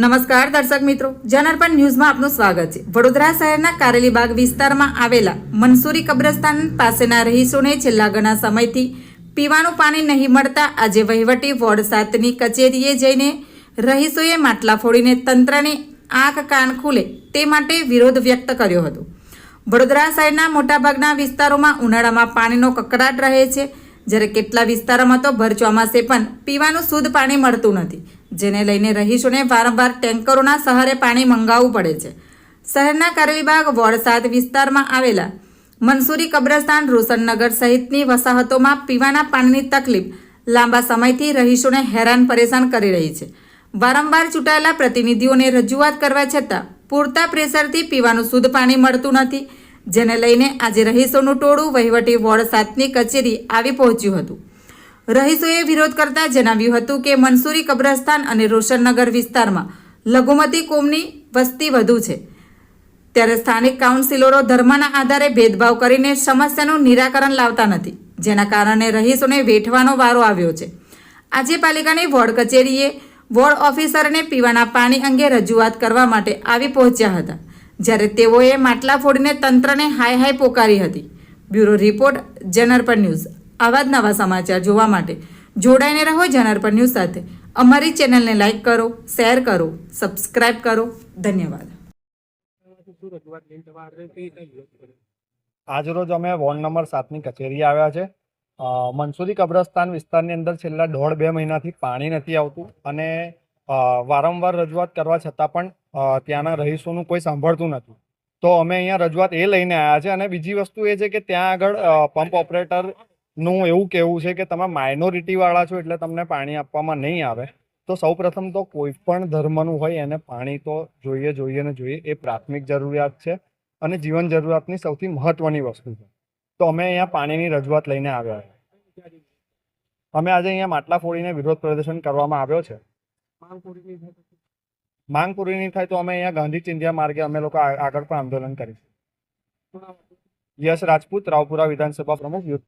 નમસ્કાર દર્શક મિત્રો, જનાર્પણ ન્યૂઝમાં આપનું સ્વાગત છે। વડોદરા શહેરના કારેલીબાગ વિસ્તારમાં આવેલા મનસુરી કબ્રસ્તાન પાસેના રહીશોને છેલ્લા ઘણા સમયથી પીવાનું પાણી નહીં મળતા આજે વહીવટી વોર્ડ 7ની કચેરીએ જઈને રહીશોએ માટલા ફોડીને તંત્રને આંખ કાન ખુલે તે માટે વિરોધ વ્યક્ત કર્યો હતો। વડોદરા શહેરના મોટાભાગના વિસ્તારોમાં ઉનાળામાં પાણીનો કકળાટ રહે છે, જ્યારે કેટલા વિસ્તારોમાં તો ભર ચોમાસે પણ પીવાનું શુદ્ધ પાણી મળતું નથી, જેને લઈને રહીશોને વારંવાર ટેન્કરોના સહારે પાણી મંગાવવું પડે છે। શહેરના કારેલીબાગ વોર્ડ 7 વિસ્તારમાં આવેલા મનસુરી કબ્રસ્તાન, રોશનનગર સહિતની વસાહતોમાં પીવાના પાણીની તકલીફ લાંબા સમયથી રહીશોને હેરાન પરેશાન કરી રહી છે। વારંવાર ચૂંટાયેલા પ્રતિનિધિઓને રજૂઆત કરવા છતાં પૂરતા પ્રેશરથી પીવાનું શુદ્ધ પાણી મળતું નથી, જેને લઈને આજે રહીશોનું ટોળું વહીવટી વોર્ડ 7ની કચેરી આવી પહોંચ્યું હતું। રહીશોએ વિરોધ કરતા જણાવ્યું હતું કે મનસુરી કબ્રસ્તાન અને રોશનનગર વિસ્તારમાં લઘુમતી કોમની વસ્તી વધુ છે, ત્યારે સ્થાનિક કાઉન્સિલરો ધર્મના આધારે ભેદભાવ કરીને સમસ્યાનું નિરાકરણ લાવતા નથી, જેના કારણે રહીશોને વેઠવાનો વારો આવ્યો છે। આજે પાલિકાની વોર્ડ કચેરીએ વોર્ડ ઓફિસરને પીવાના પાણી અંગે રજૂઆત કરવા માટે આવી પહોંચ્યા હતા, જ્યારે તેઓએ માટલા ફોડીને તંત્રને હાય હાય પોકારી હતી। Bureau report, જનાર્પણ news. આવા જ નવા સમાચાર જોવા માટે જોડાઈને રહો જનાર્પણ ન્યૂઝ સાથે। અમારી ચેનલને લાઇક કરો, શેર કરો, સબસ્ક્રાઇબ કરો। ધન્યવાદ। આજરોજ અમે વોર્ડ નંબર 7ની કચેરી આવ્યા છે। મનસુરી કબ્રસ્તાન વિસ્તારની અંદર છેલ્લા 1.5-2 મહિનાથી પાણી નથી આવતું અને વારંવાર રજૂઆત કરવા છતાં પણ ત્યાંના રહીશોનું કોઈ સાંભળતું નથી। તો અમે અહીંયા રજૂઆત એ લઈને આવ્યા છે। અને બીજી વસ્તુ એ છે કે ત્યાં આગળ પંપ ઓપરેટરનું એવું કહેવું છે કે તમે માઇનોરિટીવાળા છો એટલે તમને પાણી આપવામાં નહીં આવે। તો સૌપ્રથમ તો કોઈ પણ ધર્મનું હોય એને પાણી તો જોઈએ ને જોઈએ, એ પ્રાથમિક જરૂરિયાત છે અને જીવન જરૂરિયાતની સૌથી મહત્વની વસ્તુ છે। તો અમે અહીંયા પાણીની રજૂઆત લઈને આવ્યા છે। અમે આજે અહીંયા માટલા ફોડીને વિરોધ પ્રદર્શન કરવામાં આવ્યો છે। માંગ પૂરી નહીં થાય તો અમે અહીંયા ગાંધી ચિંધ્યા માર્ગે અમે લોકો આગળ પણ આંદોલન કરીશું। યશ રાજપૂત, રાવપુરા વિધાનસભા પ્રમુખ, યુથ।